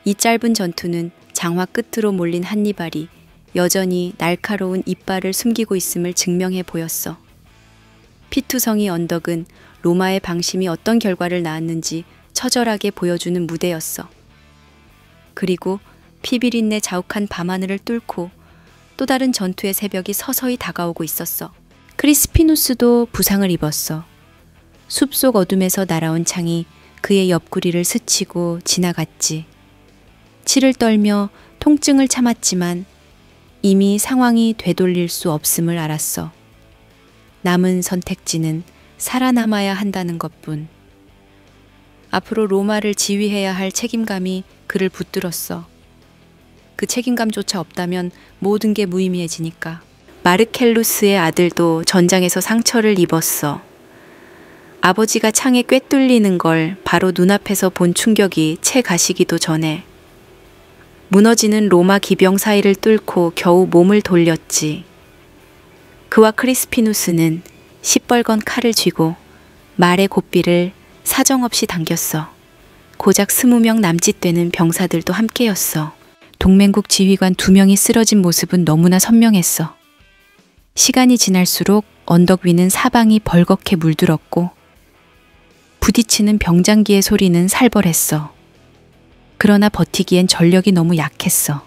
이 짧은 전투는 장화 끝으로 몰린 한니발이 여전히 날카로운 이빨을 숨기고 있음을 증명해 보였어. 피투성이 언덕은 로마의 방심이 어떤 결과를 낳았는지 처절하게 보여주는 무대였어. 그리고 피비린내 자욱한 밤하늘을 뚫고 또 다른 전투의 새벽이 서서히 다가오고 있었어. 크리스피누스도 부상을 입었어. 숲속 어둠에서 날아온 창이 그의 옆구리를 스치고 지나갔지. 치를 떨며 통증을 참았지만 이미 상황이 되돌릴 수 없음을 알았어. 남은 선택지는 살아남아야 한다는 것뿐. 앞으로 로마를 지휘해야 할 책임감이 그를 붙들었어. 그 책임감조차 없다면 모든 게 무의미해지니까. 마르켈루스의 아들도 전장에서 상처를 입었어. 아버지가 창에 꿰뚫리는 걸 바로 눈앞에서 본 충격이 채 가시기도 전에 무너지는 로마 기병 사이를 뚫고 겨우 몸을 돌렸지. 그와 크리스피누스는 시뻘건 칼을 쥐고 말의 고삐를 사정없이 당겼어. 고작 20명 남짓 되는 병사들도 함께였어. 동맹국 지휘관 2명이 쓰러진 모습은 너무나 선명했어. 시간이 지날수록 언덕 위는 사방이 벌겋게 물들었고 부딪히는 병장기의 소리는 살벌했어. 그러나 버티기엔 전력이 너무 약했어.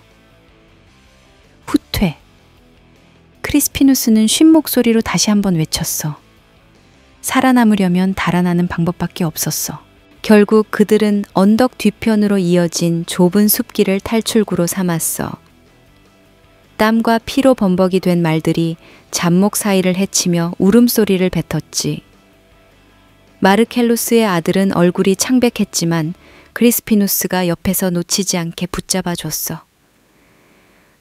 후퇴. 크리스피누스는 쉰 목소리로 다시 한번 외쳤어. 살아남으려면 달아나는 방법밖에 없었어. 결국 그들은 언덕 뒤편으로 이어진 좁은 숲길을 탈출구로 삼았어. 땀과 피로 범벅이 된 말들이 잡목 사이를 헤치며 울음소리를 뱉었지. 마르켈루스의 아들은 얼굴이 창백했지만 크리스피누스가 옆에서 놓치지 않게 붙잡아줬어.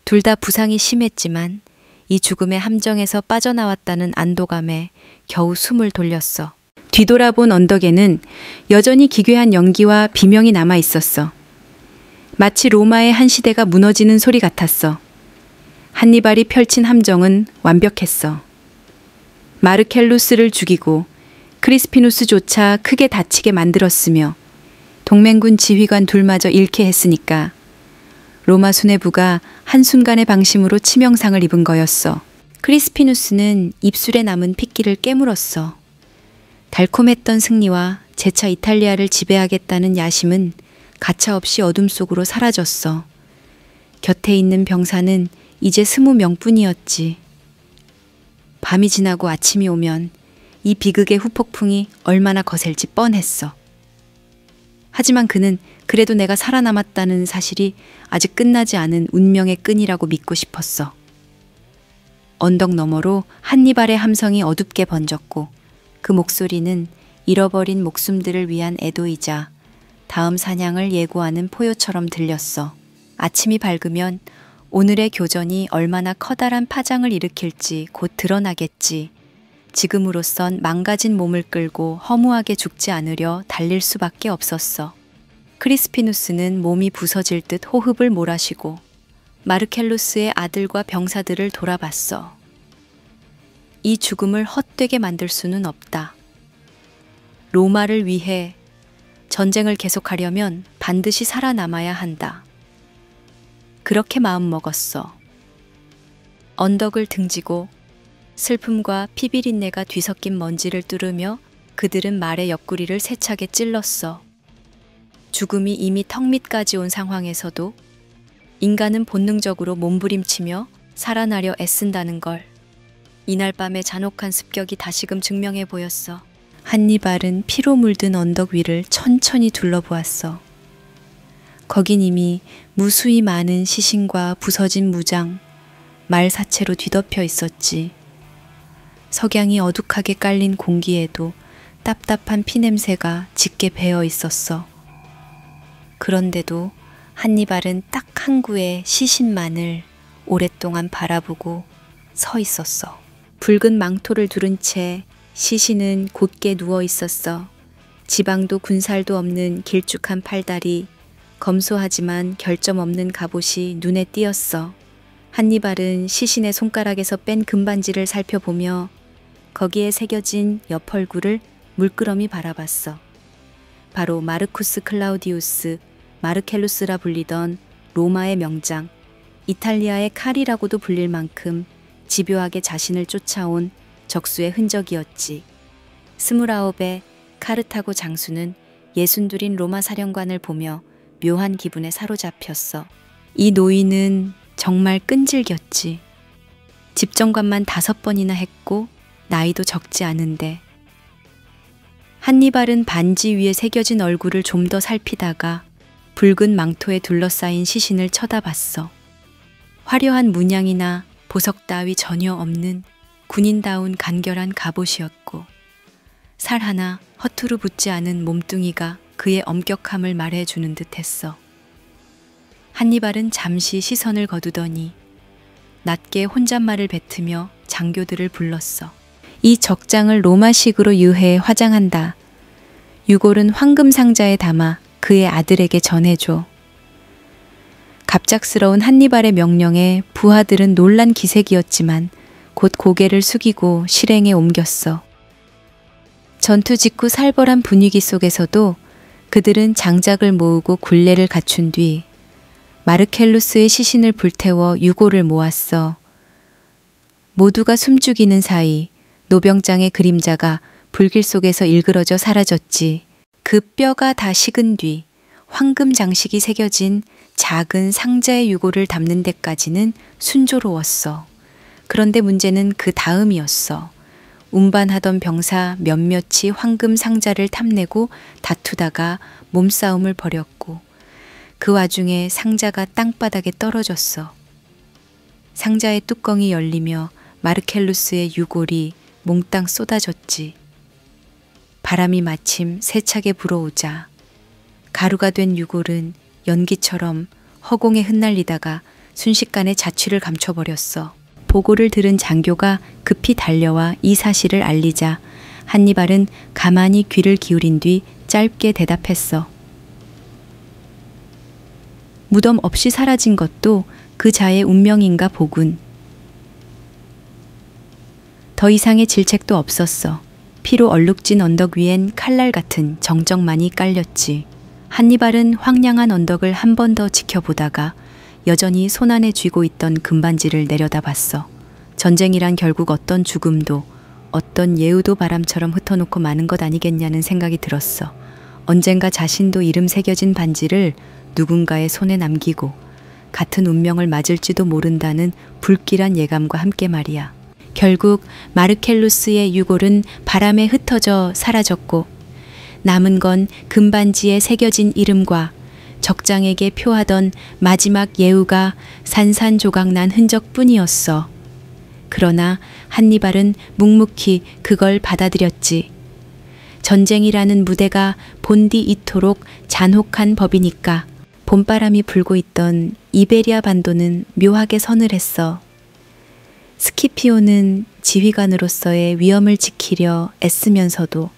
둘 다 부상이 심했지만 이 죽음의 함정에서 빠져나왔다는 안도감에 겨우 숨을 돌렸어. 뒤돌아본 언덕에는 여전히 기괴한 연기와 비명이 남아 있었어. 마치 로마의 한 시대가 무너지는 소리 같았어. 한니발이 펼친 함정은 완벽했어. 마르켈루스를 죽이고 크리스피누스조차 크게 다치게 만들었으며 동맹군 지휘관 둘마저 잃게 했으니까 로마 수뇌부가 한순간의 방심으로 치명상을 입은 거였어. 크리스피누스는 입술에 남은 핏기를 깨물었어. 달콤했던 승리와 재차 이탈리아를 지배하겠다는 야심은 가차없이 어둠 속으로 사라졌어. 곁에 있는 병사는 이제 20명뿐이었지. 밤이 지나고 아침이 오면 이 비극의 후폭풍이 얼마나 거셀지 뻔했어. 하지만 그는 그래도 내가 살아남았다는 사실이 아직 끝나지 않은 운명의 끈이라고 믿고 싶었어. 언덕 너머로 한니발의 함성이 어둡게 번졌고 그 목소리는 잃어버린 목숨들을 위한 애도이자 다음 사냥을 예고하는 포효처럼 들렸어. 아침이 밝으면 오늘의 교전이 얼마나 커다란 파장을 일으킬지 곧 드러나겠지. 지금으로선 망가진 몸을 끌고 허무하게 죽지 않으려 달릴 수밖에 없었어. 크리스피누스는 몸이 부서질 듯 호흡을 몰아쉬고 마르켈루스의 아들과 병사들을 돌아봤어. 이 죽음을 헛되게 만들 수는 없다. 로마를 위해 전쟁을 계속하려면 반드시 살아남아야 한다. 그렇게 마음먹었어. 언덕을 등지고 슬픔과 피비린내가 뒤섞인 먼지를 뚫으며 그들은 말의 옆구리를 세차게 찔렀어. 죽음이 이미 턱 밑까지 온 상황에서도 인간은 본능적으로 몸부림치며 살아나려 애쓴다는 걸 이날 밤의 잔혹한 습격이 다시금 증명해 보였어. 한니발은 피로 물든 언덕 위를 천천히 둘러보았어. 거긴 이미 무수히 많은 시신과 부서진 무장, 말 사체로 뒤덮여 있었지. 석양이 어둑하게 깔린 공기에도 답답한 피냄새가 짙게 배어 있었어. 그런데도 한니발은 딱 한 구의 시신만을 오랫동안 바라보고 서 있었어. 붉은 망토를 두른 채 시신은 곧게 누워 있었어. 지방도 군살도 없는 길쭉한 팔다리, 검소하지만 결점 없는 갑옷이 눈에 띄었어. 한니발은 시신의 손가락에서 뺀 금반지를 살펴보며 거기에 새겨진 옆 얼굴을 물끄러미 바라봤어. 바로 마르쿠스 클라우디우스 마르켈루스라 불리던 로마의 명장, 이탈리아의 칼이라고도 불릴 만큼 집요하게 자신을 쫓아온 적수의 흔적이었지. 29의 카르타고 장수는 62인 로마 사령관을 보며 묘한 기분에 사로잡혔어. 이 노인은 정말 끈질겼지. 집정관만 5번이나 했고 나이도 적지 않은데. 한니발은 반지 위에 새겨진 얼굴을 좀 더 살피다가 붉은 망토에 둘러싸인 시신을 쳐다봤어. 화려한 문양이나 보석 따위 전혀 없는 군인다운 간결한 갑옷이었고 살 하나 허투루 붙지 않은 몸뚱이가 그의 엄격함을 말해주는 듯했어. 한니발은 잠시 시선을 거두더니 낮게 혼잣말을 뱉으며 장교들을 불렀어. 이 적장을 로마식으로 유해에 화장한다. 유골은 황금 상자에 담아 그의 아들에게 전해줘. 갑작스러운 한니발의 명령에 부하들은 놀란 기색이었지만 곧 고개를 숙이고 실행에 옮겼어. 전투 직후 살벌한 분위기 속에서도 그들은 장작을 모으고 굴레를 갖춘 뒤 마르켈루스의 시신을 불태워 유골을 모았어. 모두가 숨죽이는 사이 노병장의 그림자가 불길 속에서 일그러져 사라졌지. 그 뼈가 다 식은 뒤 황금 장식이 새겨진 작은 상자의 유골을 담는 데까지는 순조로웠어. 그런데 문제는 그 다음이었어. 운반하던 병사 몇몇이 황금 상자를 탐내고 다투다가 몸싸움을 벌였고 그 와중에 상자가 땅바닥에 떨어졌어. 상자의 뚜껑이 열리며 마르켈루스의 유골이 몽땅 쏟아졌지. 바람이 마침 세차게 불어오자 가루가 된 유골은 연기처럼 허공에 흩날리다가 순식간에 자취를 감춰버렸어. 보고를 들은 장교가 급히 달려와 이 사실을 알리자 한니발은 가만히 귀를 기울인 뒤 짧게 대답했어. 무덤 없이 사라진 것도 그 자의 운명인가 보군. 더 이상의 질책도 없었어. 피로 얼룩진 언덕 위엔 칼날 같은 정적만이 깔렸지. 한니발은 황량한 언덕을 한 번 더 지켜보다가 여전히 손안에 쥐고 있던 금반지를 내려다봤어. 전쟁이란 결국 어떤 죽음도 어떤 예우도 바람처럼 흩어놓고 마는 것 아니겠냐는 생각이 들었어. 언젠가 자신도 이름 새겨진 반지를 누군가의 손에 남기고 같은 운명을 맞을지도 모른다는 불길한 예감과 함께 말이야. 결국 마르켈루스의 유골은 바람에 흩어져 사라졌고 남은 건 금반지에 새겨진 이름과 적장에게 표하던 마지막 예우가 산산조각난 흔적뿐이었어. 그러나 한니발은 묵묵히 그걸 받아들였지. 전쟁이라는 무대가 본디 이토록 잔혹한 법이니까. 봄바람이 불고 있던 이베리아 반도는 묘하게 서늘했어. 스키피오는 지휘관으로서의 위엄을 지키려 애쓰면서도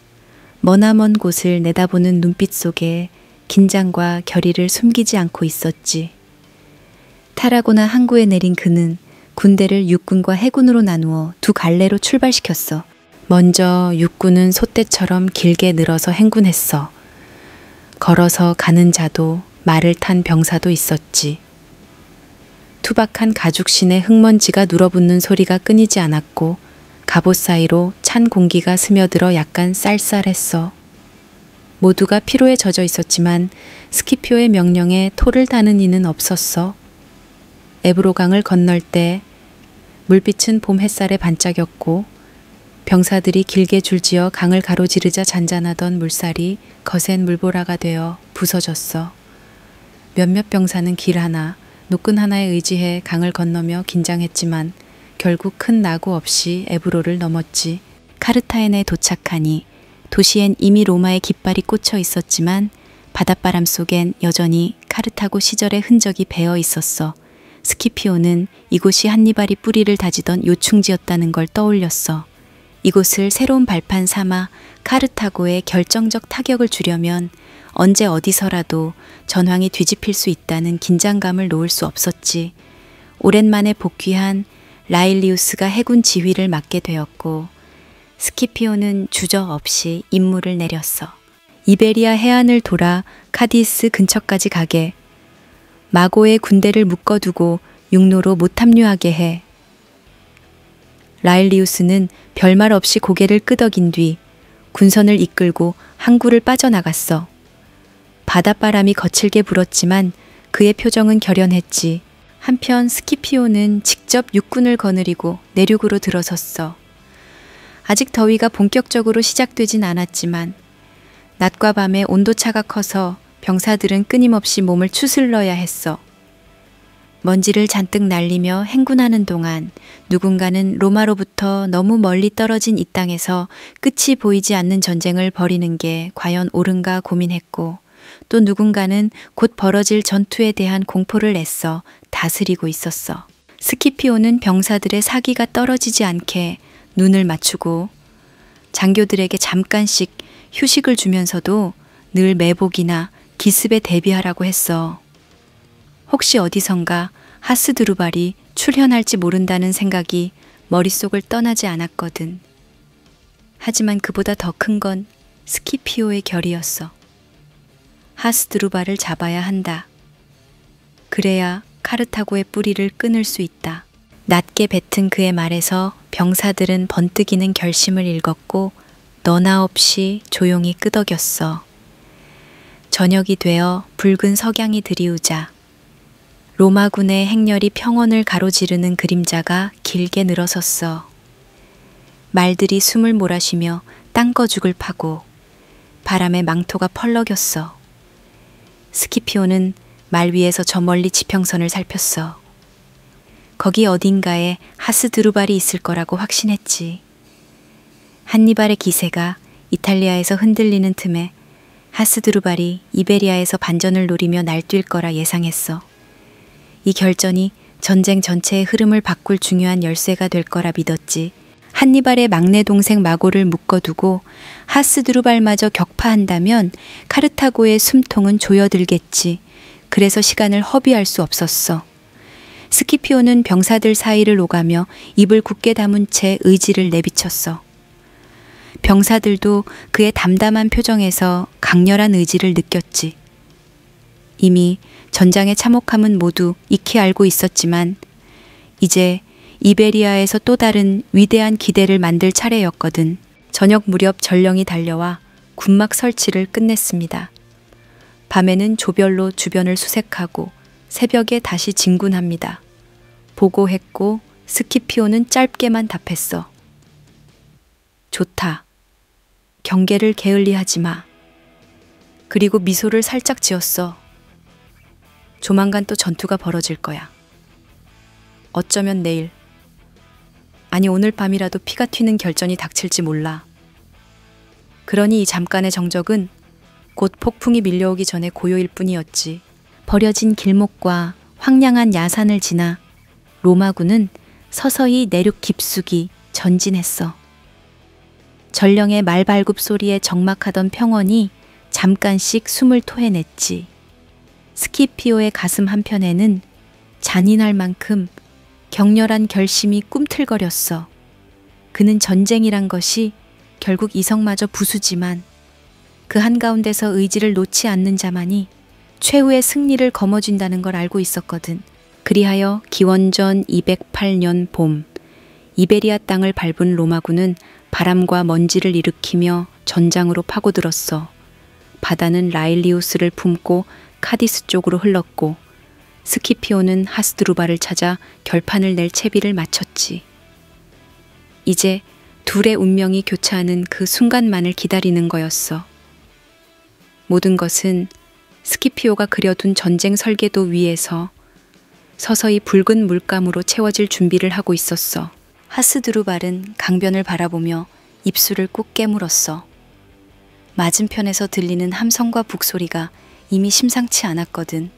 머나먼 곳을 내다보는 눈빛 속에 긴장과 결의를 숨기지 않고 있었지. 타라고나 항구에 내린 그는 군대를 육군과 해군으로 나누어 두 갈래로 출발시켰어. 먼저 육군은 소떼처럼 길게 늘어서 행군했어. 걸어서 가는 자도 말을 탄 병사도 있었지. 투박한 가죽신에 흙먼지가 눌어붙는 소리가 끊이지 않았고 갑옷 사이로 찬 공기가 스며들어 약간 쌀쌀했어. 모두가 피로에 젖어 있었지만 스키피오의 명령에 토를 다는 이는 없었어. 에브로강을 건널 때 물빛은 봄 햇살에 반짝였고 병사들이 길게 줄지어 강을 가로지르자 잔잔하던 물살이 거센 물보라가 되어 부서졌어. 몇몇 병사는 길 하나, 노끈 하나에 의지해 강을 건너며 긴장했지만 결국 큰 낙오 없이 에브로를 넘었지. 카르타헤나에 도착하니 도시엔 이미 로마의 깃발이 꽂혀 있었지만 바닷바람 속엔 여전히 카르타고 시절의 흔적이 배어 있었어. 스키피오는 이곳이 한니발이 뿌리를 다지던 요충지였다는 걸 떠올렸어. 이곳을 새로운 발판 삼아 카르타고의 결정적 타격을 주려면 언제 어디서라도 전황이 뒤집힐 수 있다는 긴장감을 놓을 수 없었지. 오랜만에 복귀한 라일리우스가 해군 지휘를 맡게 되었고 스키피오는 주저없이 임무를 내렸어. 이베리아 해안을 돌아 카디스 근처까지 가게, 마고의 군대를 묶어두고 육로로 못 합류하게 해. 라일리우스는 별말 없이 고개를 끄덕인 뒤 군선을 이끌고 항구를 빠져나갔어. 바닷바람이 거칠게 불었지만 그의 표정은 결연했지. 한편 스키피오는 직접 육군을 거느리고 내륙으로 들어섰어. 아직 더위가 본격적으로 시작되진 않았지만 낮과 밤의 온도차가 커서 병사들은 끊임없이 몸을 추슬러야 했어. 먼지를 잔뜩 날리며 행군하는 동안 누군가는 로마로부터 너무 멀리 떨어진 이 땅에서 끝이 보이지 않는 전쟁을 벌이는 게 과연 옳은가 고민했고, 또 누군가는 곧 벌어질 전투에 대한 공포를 애써 다스리고 있었어. 스키피오는 병사들의 사기가 떨어지지 않게 눈을 맞추고 장교들에게 잠깐씩 휴식을 주면서도 늘 매복이나 기습에 대비하라고 했어. 혹시 어디선가 하스드루발이 출현할지 모른다는 생각이 머릿속을 떠나지 않았거든. 하지만 그보다 더 큰 건 스키피오의 결의였어. 하스드루발을 잡아야 한다. 그래야 카르타고의 뿌리를 끊을 수 있다. 낮게 뱉은 그의 말에서 병사들은 번뜩이는 결심을 읽었고 너나 없이 조용히 끄덕였어. 저녁이 되어 붉은 석양이 들이우자 로마군의 행렬이 평원을 가로지르는 그림자가 길게 늘어섰어. 말들이 숨을 몰아쉬며 땅거죽을 파고 바람에 망토가 펄럭였어. 스키피오는 말 위에서 저 멀리 지평선을 살폈어. 거기 어딘가에 하스드루발이 있을 거라고 확신했지. 한니발의 기세가 이탈리아에서 흔들리는 틈에 하스드루발이 이베리아에서 반전을 노리며 날뛸 거라 예상했어. 이 결전이 전쟁 전체의 흐름을 바꿀 중요한 열쇠가 될 거라 믿었지. 한니발의 막내 동생 마고를 묶어두고 하스드루발마저 격파한다면 카르타고의 숨통은 조여들겠지. 그래서 시간을 허비할 수 없었어. 스키피오는 병사들 사이를 오가며 입을 굳게 다문 채 의지를 내비쳤어. 병사들도 그의 담담한 표정에서 강렬한 의지를 느꼈지. 이미 전장의 참혹함은 모두 익히 알고 있었지만 이제 이베리아에서 또 다른 위대한 기대를 만들 차례였거든. 저녁 무렵 전령이 달려와 군막 설치를 끝냈습니다. 밤에는 조별로 주변을 수색하고 새벽에 다시 진군합니다. 보고했고 스키피오는 짧게만 답했어. 좋다. 경계를 게을리하지 마. 그리고 미소를 살짝 지었어. 조만간 또 전투가 벌어질 거야. 어쩌면 내일, 아니 오늘 밤이라도 피가 튀는 결전이 닥칠지 몰라. 그러니 이 잠깐의 정적은 곧 폭풍이 밀려오기 전에 고요일 뿐이었지. 버려진 길목과 황량한 야산을 지나 로마군은 서서히 내륙 깊숙이 전진했어. 전령의 말발굽 소리에 적막하던 평원이 잠깐씩 숨을 토해냈지. 스키피오의 가슴 한편에는 잔인할 만큼 격렬한 결심이 꿈틀거렸어. 그는 전쟁이란 것이 결국 이성마저 부수지만 그 한가운데서 의지를 놓지 않는 자만이 최후의 승리를 거머쥔다는 걸 알고 있었거든. 그리하여 기원전 208년 봄, 이베리아 땅을 밟은 로마군은 바람과 먼지를 일으키며 전장으로 파고들었어. 바다는 라일리우스를 품고 카디스 쪽으로 흘렀고 스키피오는 하스드루발을 찾아 결판을 낼 채비를 마쳤지. 이제 둘의 운명이 교차하는 그 순간만을 기다리는 거였어. 모든 것은 스키피오가 그려둔 전쟁 설계도 위에서 서서히 붉은 물감으로 채워질 준비를 하고 있었어. 하스드루발은 강변을 바라보며 입술을 꾹 깨물었어. 맞은편에서 들리는 함성과 북소리가 이미 심상치 않았거든.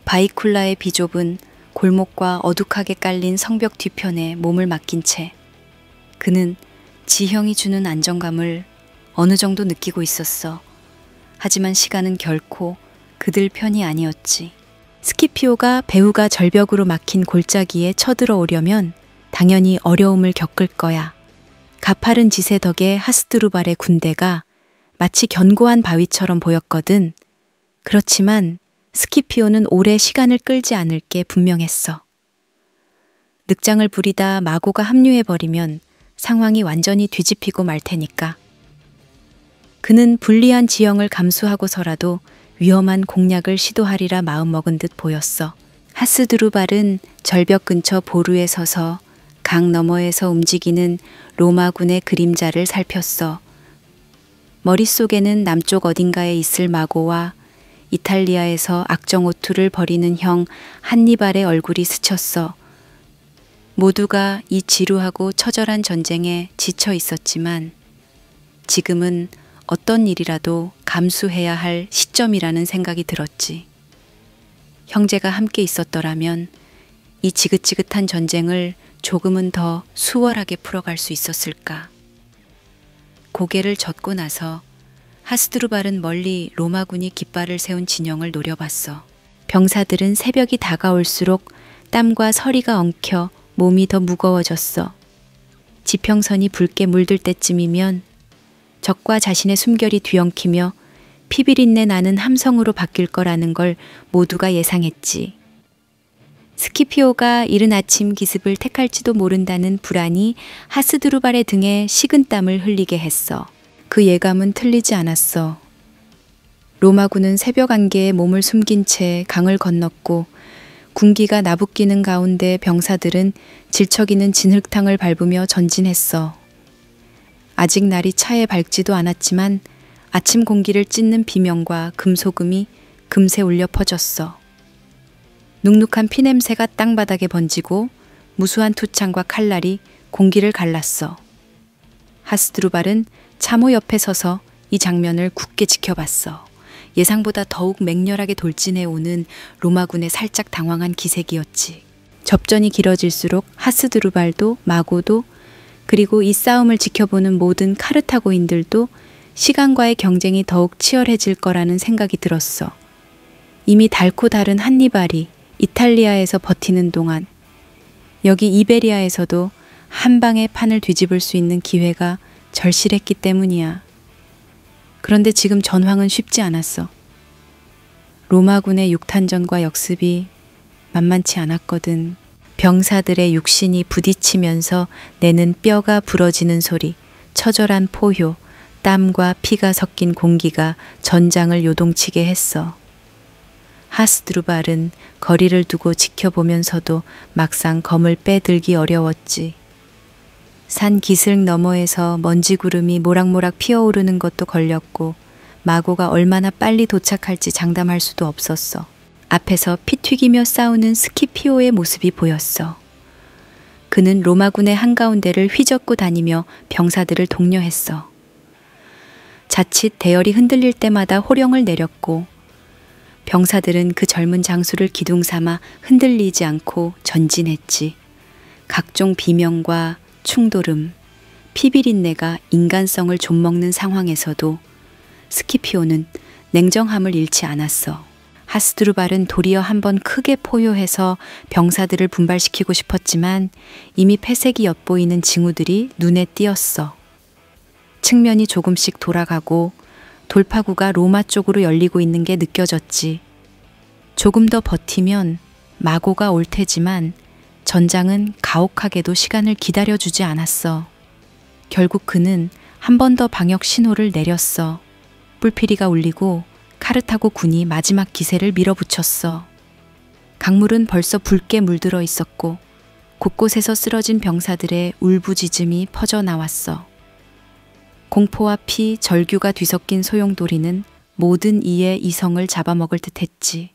바이쿨라의 비좁은 골목과 어둑하게 깔린 성벽 뒤편에 몸을 맡긴 채 그는 지형이 주는 안정감을 어느 정도 느끼고 있었어. 하지만 시간은 결코 그들 편이 아니었지. 스키피오가 배후가 절벽으로 막힌 골짜기에 쳐들어오려면 당연히 어려움을 겪을 거야. 가파른 지세 덕에 하스드루발의 군대가 마치 견고한 바위처럼 보였거든. 그렇지만 스키피오는 오래 시간을 끌지 않을 게 분명했어. 늑장을 부리다 마고가 합류해버리면 상황이 완전히 뒤집히고 말 테니까. 그는 불리한 지형을 감수하고서라도 위험한 공략을 시도하리라 마음먹은 듯 보였어. 하스드루발은 절벽 근처 보루에 서서 강 너머에서 움직이는 로마군의 그림자를 살폈어. 머릿속에는 남쪽 어딘가에 있을 마고와 이탈리아에서 악정오투를 벌이는 형 한니발의 얼굴이 스쳤어. 모두가 이 지루하고 처절한 전쟁에 지쳐 있었지만 지금은 어떤 일이라도 감수해야 할 시점이라는 생각이 들었지. 형제가 함께 있었더라면 이 지긋지긋한 전쟁을 조금은 더 수월하게 풀어갈 수 있었을까. 고개를 젓고 나서 하스드루발은 멀리 로마군이 깃발을 세운 진영을 노려봤어. 병사들은 새벽이 다가올수록 땀과 서리가 엉켜 몸이 더 무거워졌어. 지평선이 붉게 물들 때쯤이면 적과 자신의 숨결이 뒤엉키며 피비린내 나는 함성으로 바뀔 거라는 걸 모두가 예상했지. 스키피오가 이른 아침 기습을 택할지도 모른다는 불안이 하스드루발의 등에 식은땀을 흘리게 했어. 그 예감은 틀리지 않았어. 로마군은 새벽 안개에 몸을 숨긴 채 강을 건넜고 군기가 나부끼는 가운데 병사들은 질척이는 진흙탕을 밟으며 전진했어. 아직 날이 차에 밝지도 않았지만 아침 공기를 찢는 비명과 금소금이 금세 울려 퍼졌어. 눅눅한 피냄새가 땅바닥에 번지고 무수한 투창과 칼날이 공기를 갈랐어. 하스드루발은 참호 옆에 서서 이 장면을 굳게 지켜봤어. 예상보다 더욱 맹렬하게 돌진해 오는 로마군의 살짝 당황한 기색이었지. 접전이 길어질수록 하스드루발도 마고도 그리고 이 싸움을 지켜보는 모든 카르타고인들도 시간과의 경쟁이 더욱 치열해질 거라는 생각이 들었어. 이미 닳고 다른 한니발이 이탈리아에서 버티는 동안 여기 이베리아에서도 한 방에 판을 뒤집을 수 있는 기회가 절실했기 때문이야. 그런데 지금 전황은 쉽지 않았어. 로마군의 육탄전과 역습이 만만치 않았거든. 병사들의 육신이 부딪히면서 내는 뼈가 부러지는 소리, 처절한 포효, 땀과 피가 섞인 공기가 전장을 요동치게 했어. 하스드루발은 거리를 두고 지켜보면서도 막상 검을 빼들기 어려웠지. 산 기슭 너머에서 먼지 구름이 모락모락 피어오르는 것도 걸렸고 마고가 얼마나 빨리 도착할지 장담할 수도 없었어. 앞에서 피 튀기며 싸우는 스키피오의 모습이 보였어. 그는 로마군의 한가운데를 휘젓고 다니며 병사들을 독려했어. 자칫 대열이 흔들릴 때마다 호령을 내렸고 병사들은 그 젊은 장수를 기둥 삼아 흔들리지 않고 전진했지. 각종 비명과 충돌음, 피비린내가 인간성을 좀먹는 상황에서도 스키피오는 냉정함을 잃지 않았어. 하스드루발은 도리어 한번 크게 포효해서 병사들을 분발시키고 싶었지만 이미 패색이 엿보이는 징후들이 눈에 띄었어. 측면이 조금씩 돌아가고 돌파구가 로마 쪽으로 열리고 있는 게 느껴졌지. 조금 더 버티면 마고가 올 테지만 전장은 가혹하게도 시간을 기다려주지 않았어. 결국 그는 한 번 더 방역 신호를 내렸어. 뿔피리가 울리고 카르타고 군이 마지막 기세를 밀어붙였어. 강물은 벌써 붉게 물들어 있었고 곳곳에서 쓰러진 병사들의 울부짖음이 퍼져나왔어. 공포와 피, 절규가 뒤섞인 소용돌이는 모든 이의 이성을 잡아먹을 듯했지.